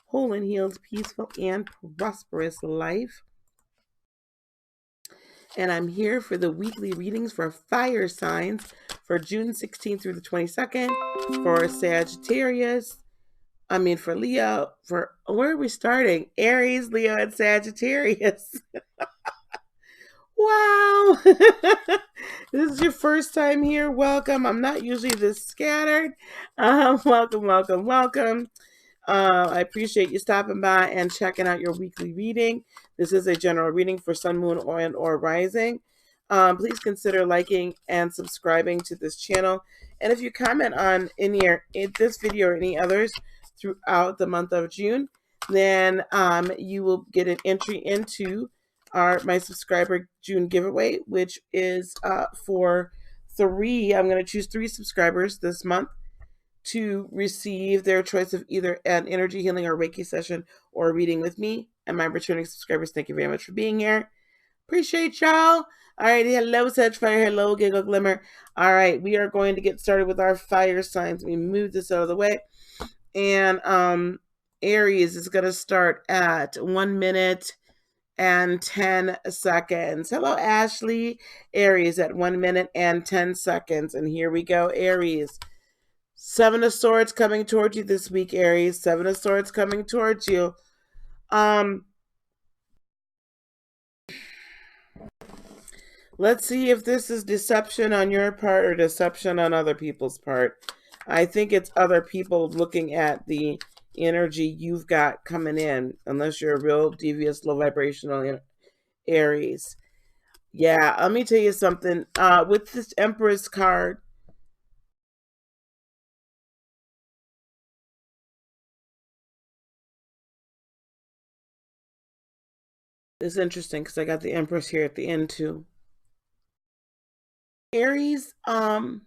whole and healed, peaceful, and prosperous life. And I'm here for the weekly readings for fire signs for June 16th through the 22nd, for Sagittarius. For Leo, for where are we starting? Aries, Leo, and Sagittarius. Wow. This is your first time here. Welcome. I'm not usually this scattered. Welcome. I appreciate you stopping by and checking out your weekly reading. This is a general reading for Sun, Moon, or Rising. Please consider liking and subscribing to this channel. And if you comment on this video or any others throughout the month of June, then you will get an entry into my subscriber June giveaway, which is for three. I'm going to choose 3 subscribers this month to receive their choice of either an energy healing or Reiki session or a reading with me. And my returning subscribers, thank you very much for being here. Appreciate y'all. All right, hello, Sagfire. Hello, Giggle Glimmer. All right, we are going to get started with our fire signs. We move this out of the way. And Aries is going to start at 1 minute and 10 seconds. Hello, Ashley. Aries at 1 minute and 10 seconds. And here we go, Aries. 7 of Swords coming towards you this week, Aries. 7 of Swords coming towards you. Let's see if this is deception on your part or deception on other people's part. I think it's other people looking at the energy you've got coming in, unless you're a real devious, low vibrational Aries. Yeah, let me tell you something. With this Empress card, it's interesting because I got the Empress here at the end too. Aries, so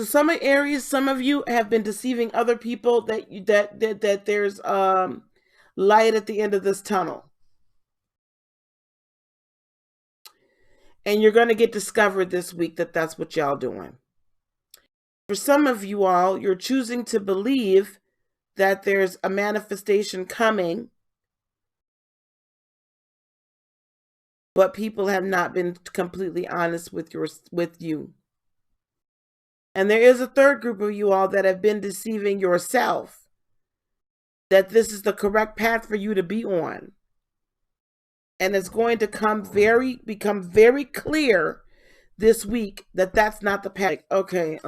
some of Aries, some of you have been deceiving other people that there's light at the end of this tunnel. And you're going to get discovered this week that that's what y'all doing. For some of you all, you're choosing to believe that there's a manifestation coming, but people have not been completely honest with you. And there is a third group of you all that have been deceiving yourself that this is the correct path for you to be on. And it's going to become very clear this week that that's not the path. Okay,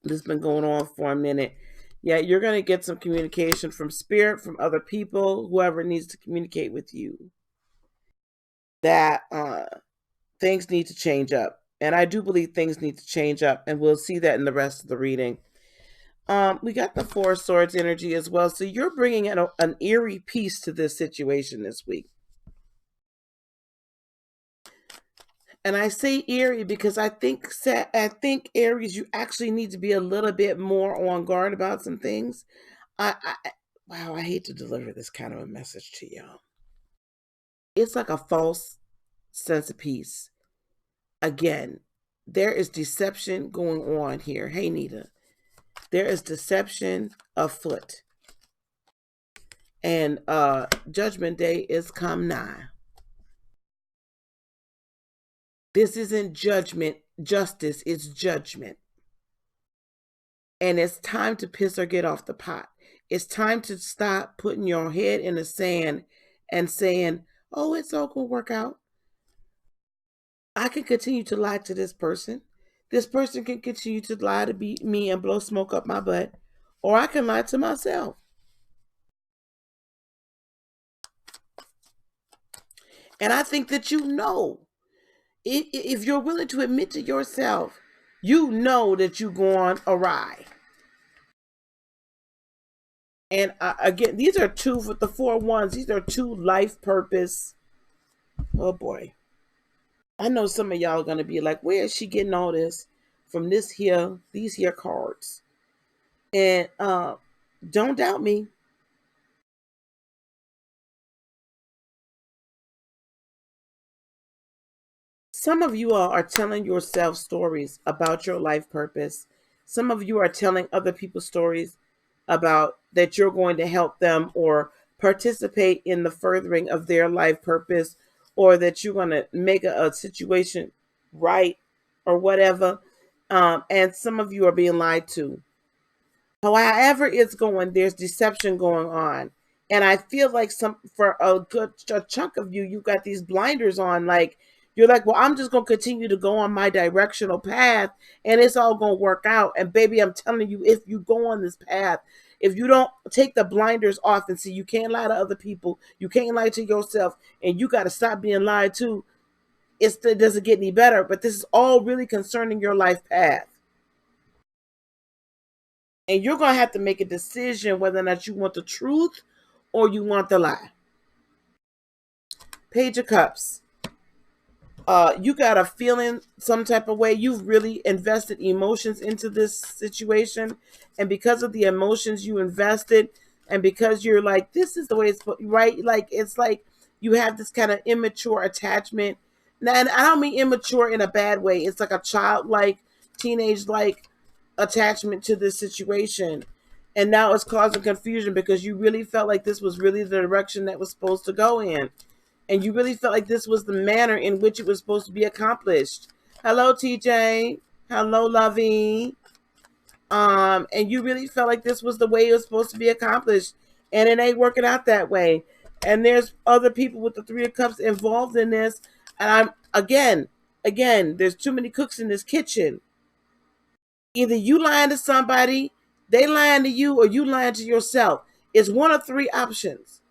this has been going on for a minute. Yeah, you're going to get some communication from spirit, from other people, whoever needs to communicate with you, that things need to change up. And I do believe things need to change up, and we'll see that in the rest of the reading. We got the 4 of Swords energy as well. So you're bringing in an eerie piece to this situation this week. And I say eerie because I think Aries, you actually need to be a little bit more on guard about some things. Wow, I hate to deliver this kind of a message to y'all. It's like a false sense of peace. Again, there is deception going on here. Hey, Nita. There is deception afoot. And Judgment Day is come nigh. This isn't justice, it's judgment. And it's time to piss or get off the pot. It's time to stop putting your head in the sand and saying, oh, it's all going to work out. I can continue to lie to this person. This person can continue to lie to me and blow smoke up my butt. Or I can lie to myself. And I think that if you're willing to admit to yourself, you know that you're going awry. And again, these are 2 with the 4 wands. These are 2 life purpose. Oh boy. I know some of y'all are going to be like, where is she getting all this from these here cards? And don't doubt me. Some of you all are telling yourself stories about your life purpose. Some of you are telling other people stories about that you're going to help them or participate in the furthering of their life purpose, or that you're going to make a situation right or whatever. And some of you are being lied to. However it's going, there's deception going on. And I feel like for a good chunk of you, you got these blinders on. Like, you're like, well, I'm just going to continue to go on my directional path and it's all going to work out. And baby, I'm telling you, if you go on this path, if you don't take the blinders off and see you can't lie to other people, you can't lie to yourself, and you got to stop being lied to, it doesn't get any better. But this is all really concerning your life path. And you're going to have to make a decision whether or not you want the truth or you want the lie. Page of Cups. You got a feeling some type of way. You've really invested emotions into this situation. And because of the emotions you invested, and because you're like, this is the way it's right. Like, it's like you have this kind of immature attachment. And I don't mean immature in a bad way. It's like a childlike, teenage-like attachment to this situation. And now it's causing confusion because you really felt like this was really the direction that was supposed to go in. And you really felt like this was the manner in which it was supposed to be accomplished. Hello, TJ. Hello, Lovey. And you really felt like this was the way it was supposed to be accomplished. And it ain't working out that way. And there's other people with the Three of Cups involved in this. And I'm, again, there's too many cooks in this kitchen. Either you lying to somebody, they lying to you, or you lying to yourself. It's one of three options.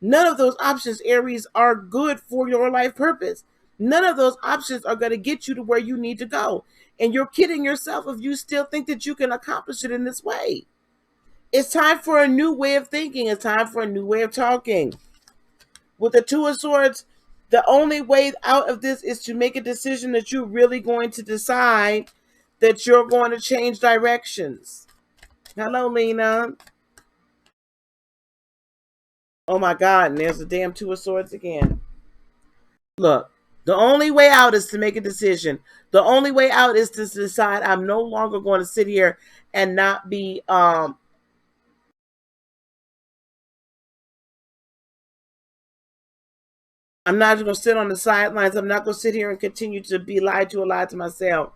None of those options, Aries, are good for your life purpose. None of those options are going to get you to where you need to go. And you're kidding yourself if you still think that you can accomplish it in this way. It's time for a new way of thinking. It's time for a new way of talking. With the Two of Swords, the only way out of this is to make a decision that you're really going to decide that you're going to change directions. Hello, Lena. Oh my God, and there's the damn Two of Swords again. Look, the only way out is to make a decision. The only way out is to decide I'm no longer going to sit here and not be I'm not going to sit on the sidelines. I'm not going to sit here and continue to be lied to or lie to myself.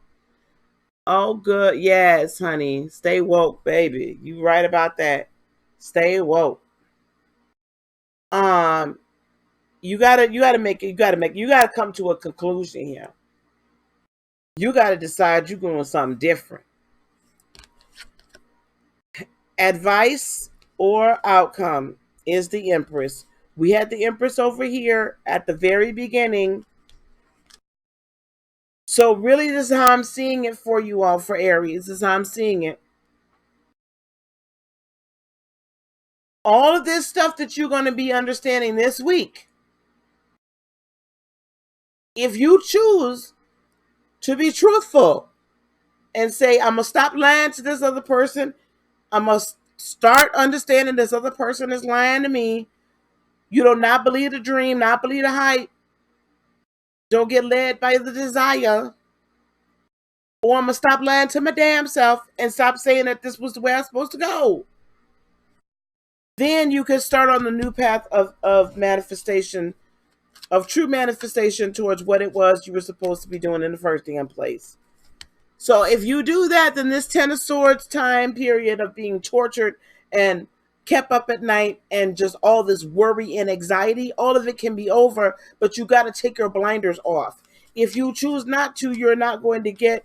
Oh, good. Yes, honey. Stay woke, baby. You right about that. Stay woke. You gotta come to a conclusion here. You gotta decide you're doing something different. Advice or outcome is the Empress. We had the Empress over here at the very beginning. So really, this is how I'm seeing it for you all, for Aries. This is how I'm seeing it. All of this stuff that you're going to be understanding this week, if you choose to be truthful and say, I'm going to stop lying to this other person, I must start understanding this other person is lying to me. You do not believe the dream, not believe the hype. Don't get led by the desire. Or I'm going to stop lying to my damn self and stop saying that this was the way I'm supposed to go. Then you can start on the new path of manifestation, of true manifestation towards what it was you were supposed to be doing in the first damn place. So if you do that, then this Ten of Swords time period of being tortured and kept up at night and just all this worry and anxiety, all of it can be over, but you got to take your blinders off. If you choose not to, you're not going to get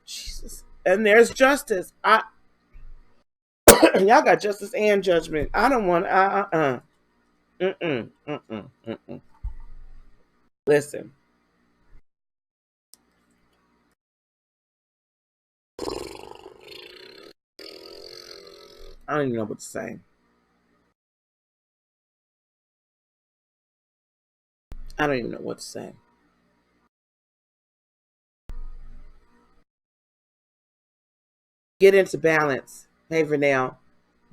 Jesus. And there's justice. Y'all got justice and judgment. I don't want Listen. I don't even know what to say. I don't even know what to say. Get into balance. Hey, Vernell.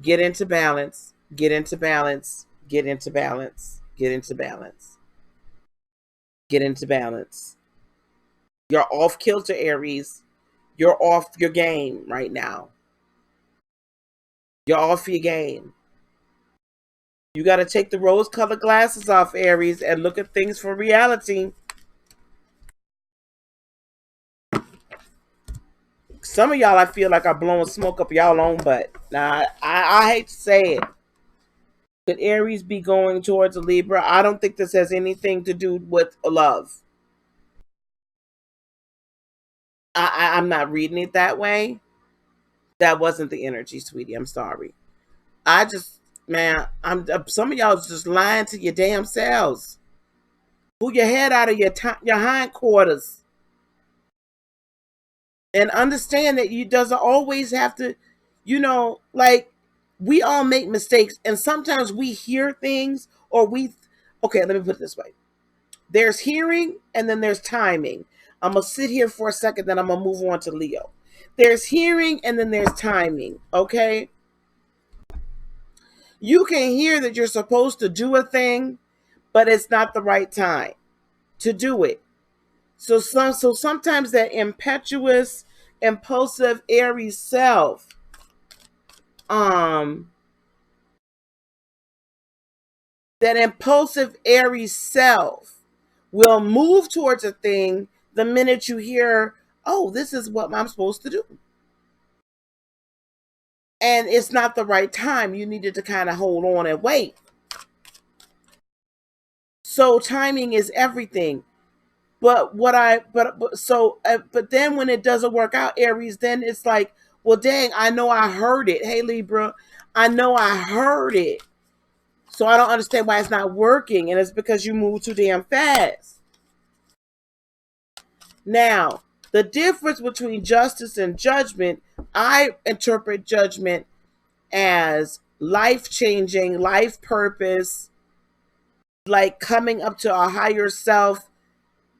Get into balance. Get into balance. Get into balance. Get into balance. Get into balance. You're off kilter, Aries. You're off your game right now. You're off your game. You got to take the rose-colored glasses off, Aries, and look at things for reality. Some of y'all, I feel like, are blowing smoke up y'all own butt. Now, I hate to say it. Could Aries be going towards a Libra? I don't think this has anything to do with love. I'm not reading it that way. That wasn't the energy, sweetie. I'm sorry. I just, man, some of y'all just lying to your damn selves. Pull your head out of your hindquarters and understand that you doesn't always have to, like, we all make mistakes, and sometimes we hear things or okay, let me put it this way. There's hearing and then there's timing. I'm going to sit here for a second, then I'm going to move on to Leo. There's hearing and then there's timing, okay? You can hear that you're supposed to do a thing, but it's not the right time to do it. So sometimes that impetuous, impulsive Aries self, that impulsive Aries self will move towards a thing the minute you hear, oh, this is what I'm supposed to do. And it's not the right time. You needed to kind of hold on and wait. So timing is everything. But then when it doesn't work out, Aries, then it's like, well, dang, I know I heard it. Hey, Libra, I know I heard it. So I don't understand why it's not working. And it's because you move too damn fast. Now, the difference between justice and judgment, I interpret judgment as life-changing, life purpose, like coming up to a higher self,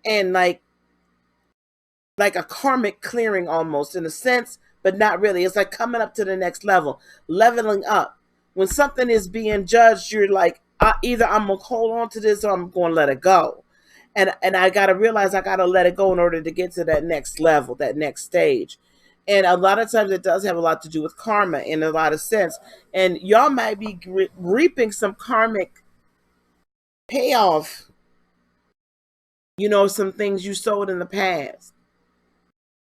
and like a karmic clearing almost, in a sense, but not really. It's like coming up to the next level, leveling up. When something is being judged, you're like, either I'm going to hold on to this or I'm going to let it go. And I got to realize I got to let it go in order to get to that next level, that next stage. And a lot of times it does have a lot to do with karma in a lot of sense. And y'all might be reaping some karmic payoff, some things you sowed in the past.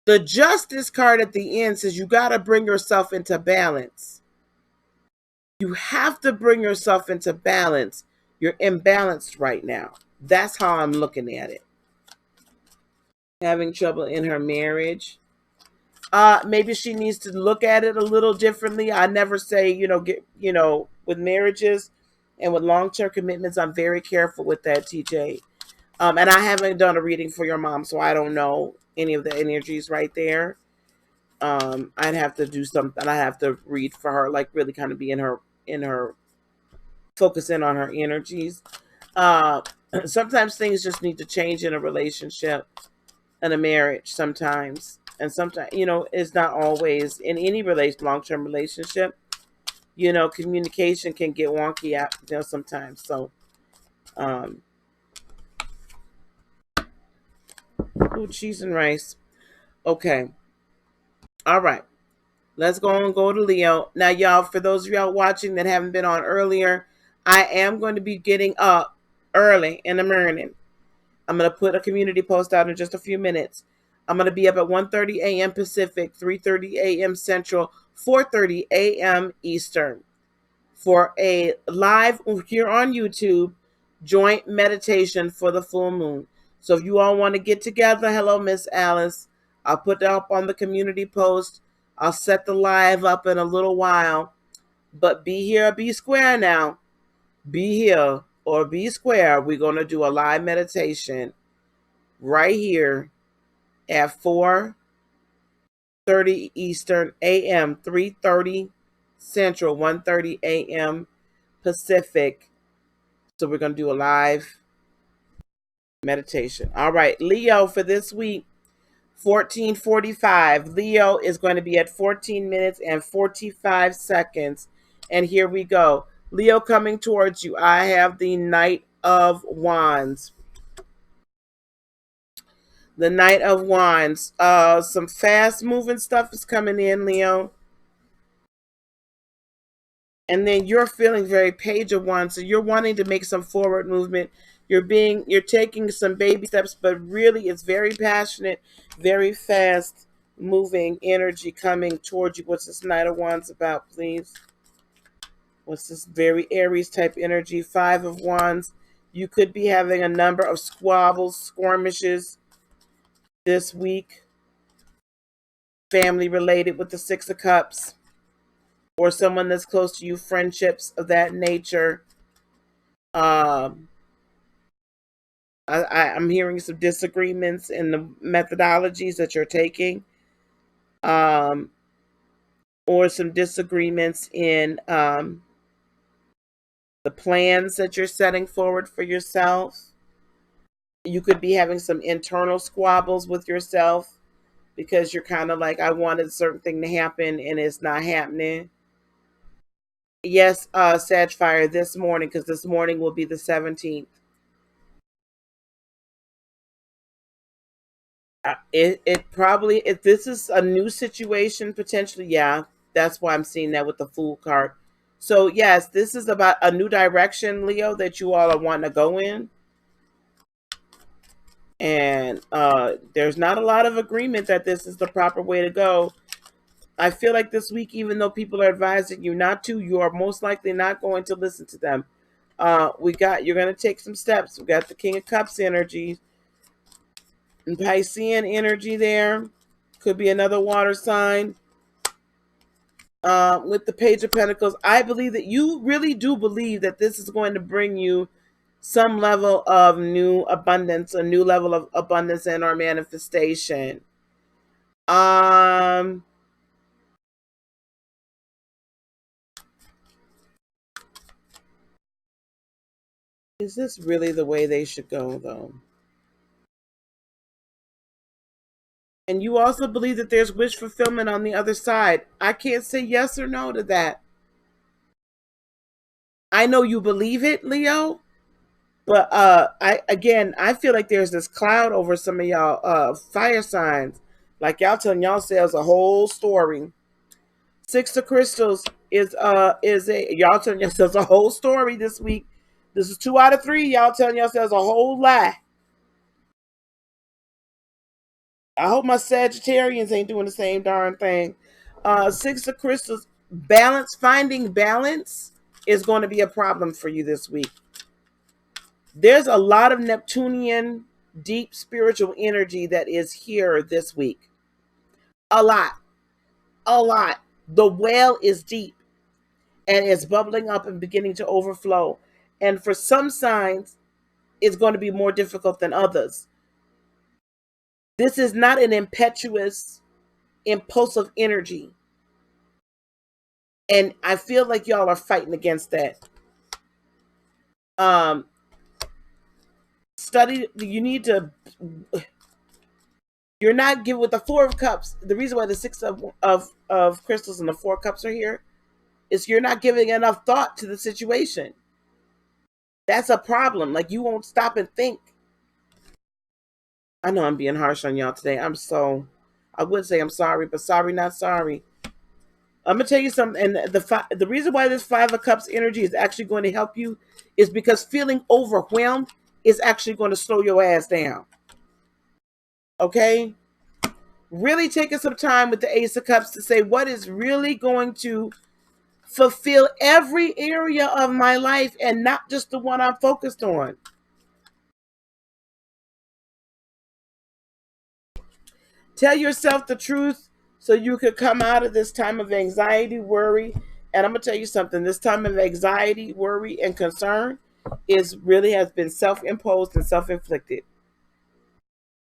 The justice card at the end says you got to bring yourself into balance. You have to bring yourself into balance. You're imbalanced right now. That's how I'm looking at it. Having trouble in her marriage. Maybe she needs to look at it a little differently. I never say, with marriages and with long-term commitments, I'm very careful with that, TJ. And I haven't done a reading for your mom, so I don't know any of the energies right there. I'd have to do something. I have to read for her, like really kind of be in her focus in on her energies. Sometimes things just need to change in a relationship, in a marriage sometimes. And sometimes, it's not always in any long-term relationship. Communication can get wonky out, sometimes. So, cheese and rice. Okay. All right. Let's go to Leo. Now, y'all, for those of y'all watching that haven't been on earlier, I am going to be getting up early in the morning. I'm going to put a community post out in just a few minutes. I'm going to be up at 1:30 a.m. Pacific, 3:30 a.m. Central, 4:30 a.m. Eastern for a live here on YouTube joint meditation for the full moon. So if you all want to get together, hello, Miss Alice. I'll put that up on the community post. I'll set the live up in a little while. But be here or be square now. Be here or be square. We're going to do a live meditation right here at 4:30 Eastern a.m., 3:30 Central, 1:30 a.m. Pacific. So we're going to do a live meditation. All right, Leo, for this week, 14:45. Leo is going to be at 14 minutes and 45 seconds. And here we go. Leo, coming towards you, I have the Knight of Wands. The Knight of Wands. Some fast moving stuff is coming in, Leo. And then you're feeling very Page of Wands, so you're wanting to make some forward movement. You're taking some baby steps, but really it's very passionate, very fast moving energy coming towards you. What's this Knight of Wands about, please? What's this very Aries type energy? Five of Wands. You could be having a number of squabbles, skirmishes this week, family related with the Six of Cups, or someone that's close to you, friendships of that nature. Um, I'm hearing some disagreements in the methodologies that you're taking, um, or some disagreements in the plans that you're setting forward for yourself. You could be having some internal squabbles with yourself because you're kind of like, I wanted a certain thing to happen and it's not happening. Yes, Sag Fire, this morning, because this morning will be the 17th. It probably, if this is a new situation potentially, yeah, that's why I'm seeing that with the Fool card. So yes, this is about a new direction, Leo, that you all are wanting to go in. And there's not a lot of agreement that this is the proper way to go. I feel like this week, even though people are advising you not to, you are most likely not going to listen to them. You're going to take some steps. We got the King of Cups energy and Piscean energy there. Could be another water sign. With the Page of Pentacles, I believe that you really do believe that this is going to bring you some level of new abundance, a new level of abundance and or manifestation. Um, is this really the way they should go, though? And you also believe that there's wish fulfillment on the other side. I can't say yes or no to that. I know you believe it, Leo, but I feel like there's this cloud over some of y'all fire signs. Like y'all telling y'all selves a whole story. Six of Crystals is a y'all telling yourselves a whole story this week. This is 2 out of 3. Y'all telling yourselves a whole lie. I hope my Sagittarians ain't doing the same darn thing. Six of Crystals, finding balance is going to be a problem for you this week. There's a lot of Neptunian deep spiritual energy that is here this week. A lot. A lot. The well is deep and it's bubbling up and beginning to overflow. And for some signs, it's going to be more difficult than others. This is not an impetuous, impulsive energy. And I feel like y'all are fighting against that. Study, you need to, you're not giving with the Four of Cups. The reason why the Six of Crystals and the Four of Cups are here is you're not giving enough thought to the situation. That's a problem. Like you won't stop and think. I know I'm being harsh on y'all today. I would say I'm sorry, but sorry, not sorry. I'm gonna tell you something, and the reason why this Five of Cups energy is actually going to help you is because feeling overwhelmed is actually going to slow your ass down. Okay? Really taking some time with the Ace of Cups to say what is really going to fulfill every area of my life and not just the one I'm focused on. Tell yourself the truth so you could come out of this time of anxiety, worry. And I'm going to tell you something. This time of anxiety, worry, and concern has been self-imposed and self-inflicted.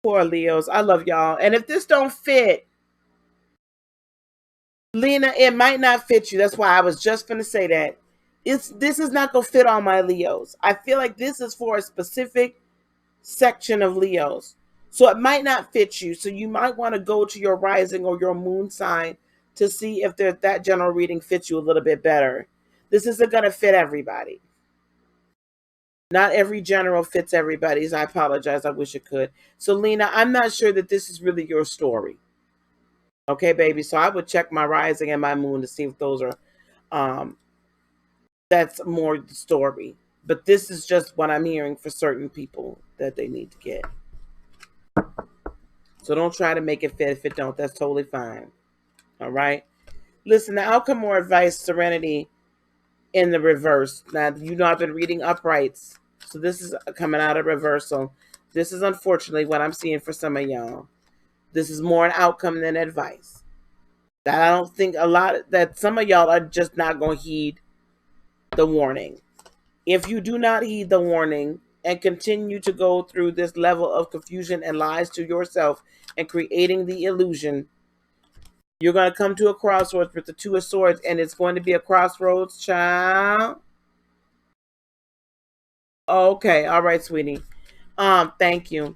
Poor Leos. I love y'all. And if this don't fit, Lena, it might not fit you. That's why I was just going to say that. This is not going to fit all my Leos. I feel like this is for a specific section of Leos. So it might not fit you. So you might want to go to your rising or your moon sign to see if that general reading fits you a little bit better. This isn't going to fit everybody. Not every general fits everybody's. I apologize. I wish it could. So, Lena, I'm not sure that this is really your story. Okay, baby. So I would check my rising and my moon to see if those are, um, that's more the story. But this is just what I'm hearing for certain people that they need to get. So don't try to make it fit. If it don't, that's totally fine. All right. Listen, the outcome or advice, serenity in the reverse. Now, you know I've been reading uprights. So this is coming out of reversal. This is unfortunately what I'm seeing for some of y'all. This is more an outcome than advice. That I don't think that some of y'all are just not going to heed the warning. If you do not heed the warning and continue to go through this level of confusion and lies to yourself and creating the illusion, you're going to come to a crossroads with the Two of Swords, and it's going to be a crossroads, child. Okay, all right, sweetie. Thank you.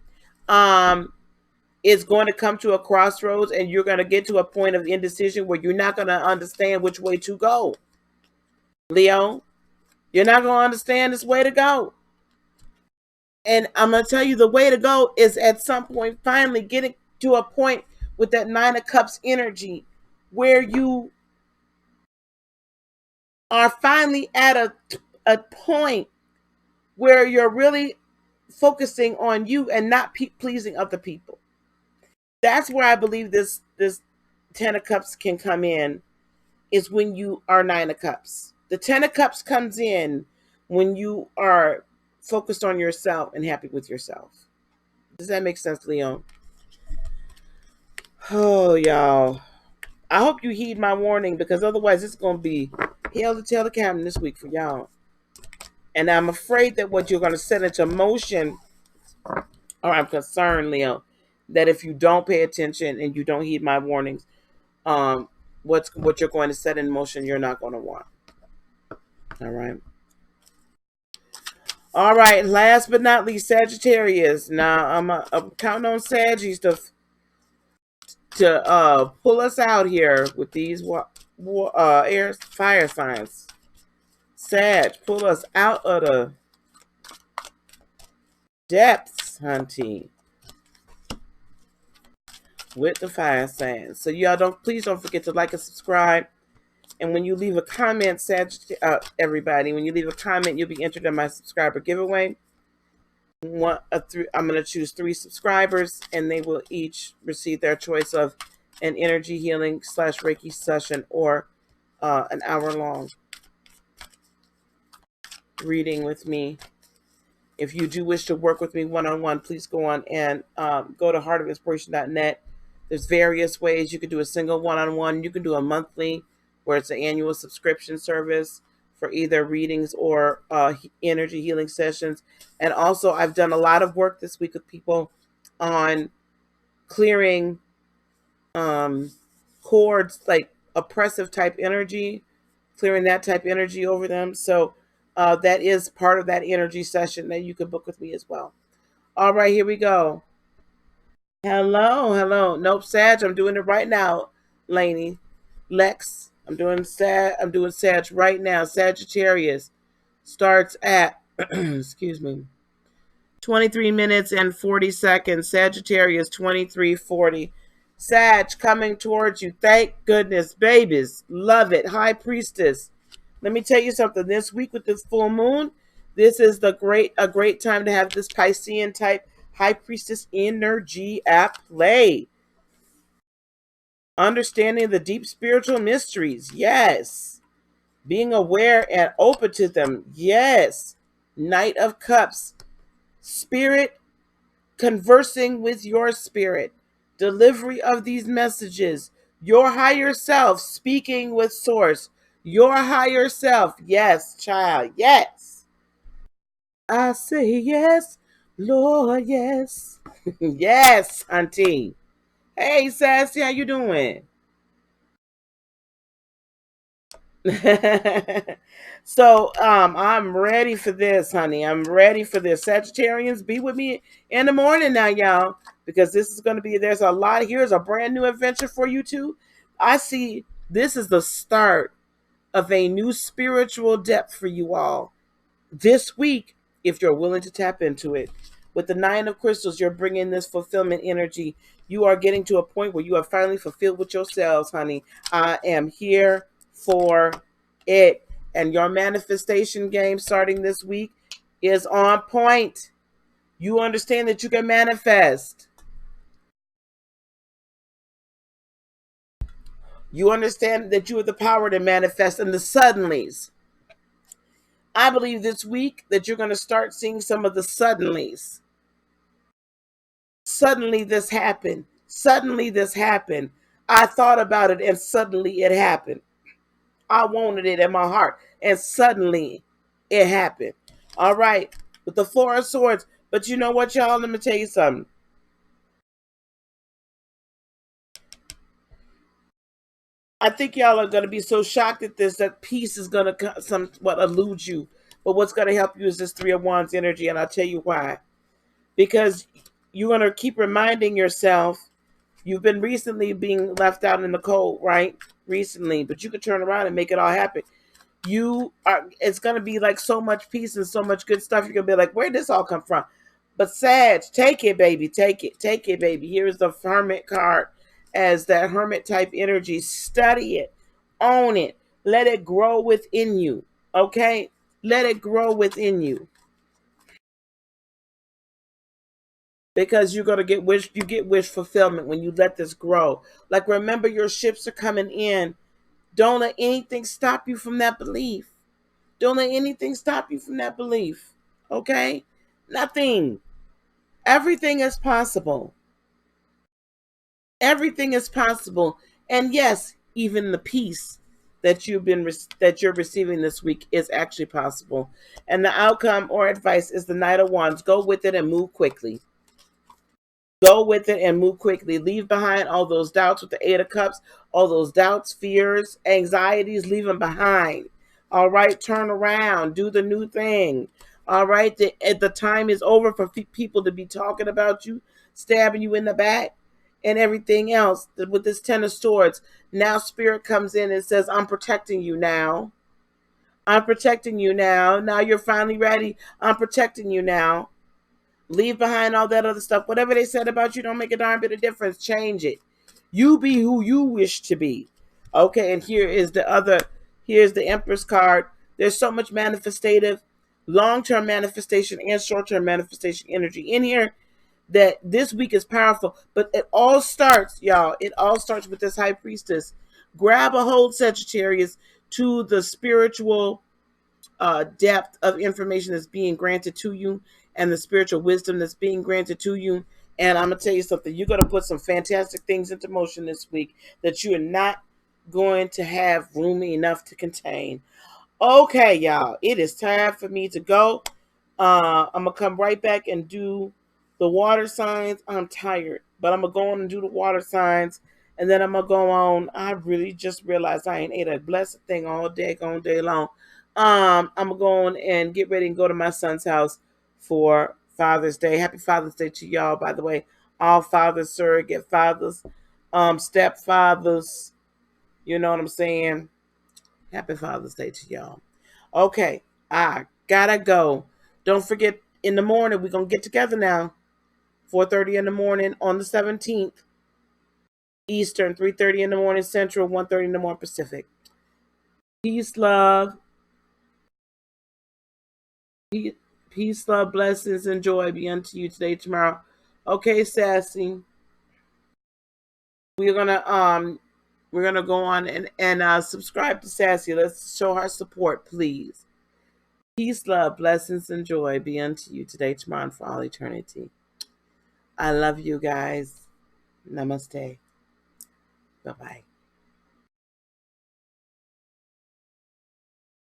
It's going to come to a crossroads, and you're going to get to a point of indecision where you're not going to understand which way to go. Leo, you're not going to understand this way to go. And I'm going to tell you the way to go is at some point finally getting to a point with that Nine of Cups energy where you are finally at a point where you're really focusing on you and not pleasing other people. That's where I believe this Ten of Cups can come in, is when you are Nine of Cups. The Ten of Cups comes in when you are focused on yourself and happy with yourself. Does that make sense, Leo? Oh, y'all. I hope you heed my warning, because otherwise it's going to be hell to tell the captain this week for y'all. And I'm afraid that what you're going to set into motion, or I'm concerned, Leo, that if you don't pay attention and you don't heed my warnings, what you're going to set in motion, you're not going to want. All right. All right. Last but not least, Sagittarius. Now I'm counting on Saggies to pull us out here with these air fire signs. Sag, pull us out of the depths, hunty, with the fire signs. So y'all please don't forget to like and subscribe. And when you leave a comment, everybody, when you leave a comment, you'll be entered in my subscriber giveaway. I'm going to choose 3 subscribers, and they will each receive their choice of an energy healing / Reiki session, or an hour-long reading with me. If you do wish to work with me one-on-one, please go on and go to heartofinspiration.net. There's various ways. You can do a single one-on-one. You can do a monthly, where it's an annual subscription service for either readings or energy healing sessions. And also, I've done a lot of work this week with people on clearing cords, like oppressive type energy, clearing that type energy over them. So that is part of that energy session that you can book with me as well. All right, here we go. Hello. Nope, Sag, I'm doing it right now, Lainey. Lex, I'm doing Sag right now. Sagittarius starts at excuse me, 23 minutes and 40 seconds. Sagittarius 23:40. Sag coming towards you. Thank goodness, babies. Love it. High Priestess. Let me tell you something. This week with this full moon, this is a great time to have this Piscean type High Priestess energy at play. Understanding the deep spiritual mysteries. Yes. Being aware and open to them. Yes. Knight of Cups. Spirit, conversing with your spirit. Delivery of these messages. Your higher self speaking with source. Your higher self. Yes, child. Yes. I say yes, Lord, yes. Yes, auntie. Hey, Sassy, how you doing? So, I'm ready for this, honey. I'm ready for this. Sagittarians, be with me in the morning now, y'all, because this is going to be, there's a lot. Here's a brand new adventure for you too. I see this is the start of a new spiritual depth for you all. This week if you're willing to tap into it. With the Nine of Crystals, you're bringing this fulfillment energy. You are getting to a point where you are finally fulfilled with yourselves, honey. I am here for it. And your manifestation game starting this week is on point. You understand that you can manifest. You understand that you have the power to manifest and the suddenlies. I believe this week that you're going to start seeing some of the suddenlies. Suddenly this happened. Suddenly this happened. I thought about it and suddenly it happened. I wanted it in my heart and suddenly it happened. All right. With the Four of Swords. But you know what, y'all? Let me tell you something. I think y'all are going to be so shocked at this that peace is going to somewhat elude you. But what's going to help you is this Three of Wands energy, and I'll tell you why. Because you're going to keep reminding yourself you've been recently being left out in the cold, right? Recently, but you could turn around and make it all happen. It's going to be like so much peace and so much good stuff. You're going to be like, where did this all come from? But Sag, take it, baby. Take it, baby. Here's the Hermit card as that Hermit type energy. Study it. Own it. Let it grow within you. Okay? Let it grow within you. Because you're gonna get wish fulfillment when you let this grow. Like, remember, your ships are coming in. Don't let anything stop you from that belief. Don't let anything stop you from that belief. Okay? Nothing. Everything is possible. Everything is possible. And yes, even the peace that you're receiving this week is actually possible. And the outcome or advice is the Knight of Wands. Go with it and move quickly. Go with it and move quickly. Leave behind all those doubts with the Eight of Cups, all those doubts, fears, anxieties, leave them behind. All right, turn around, do the new thing. All right, the time is over for people to be talking about you, stabbing you in the back, and everything else. With this Ten of Swords, now Spirit comes in and says, I'm protecting you now. I'm protecting you now. Now you're finally ready. I'm protecting you now. Leave behind all that other stuff. Whatever they said about you don't make a darn bit of difference. Change it. You be who you wish to be. Okay, and here's the Empress card. There's so much manifestative, long-term manifestation and short-term manifestation energy in here that this week is powerful. But it all starts, y'all. It all starts with this High Priestess. Grab a hold, Sagittarius, to the spiritual depth of information that's being granted to you and the spiritual wisdom that's being granted to you. And I'm going to tell you something. You're going to put some fantastic things into motion this week that you are not going to have room enough to contain. Okay, y'all. It is time for me to go. I'm going to come right back and do the water signs. I'm tired, but I'm going to go on and do the water signs. And then I'm going to go on. I really just realized I ain't ate a blessed thing all day long. I'm going to go on and get ready and go to my son's house for Father's Day. Happy Father's Day to y'all, by the way. All fathers, surrogate fathers, stepfathers. You know what I'm saying? Happy Father's Day to y'all. Okay, I gotta go. Don't forget, in the morning, we're going to get together now. 4:30 in the morning on the 17th. Eastern, 3:30 in the morning Central, 1:30 in the morning Pacific. Peace, love. Peace, love, blessings, and joy be unto you today, tomorrow. Okay, Sassy. We're gonna go on and subscribe to Sassy. Let's show her support, please. Peace, love, blessings, and joy be unto you today, tomorrow, and for all eternity. I love you guys. Namaste. Bye-bye.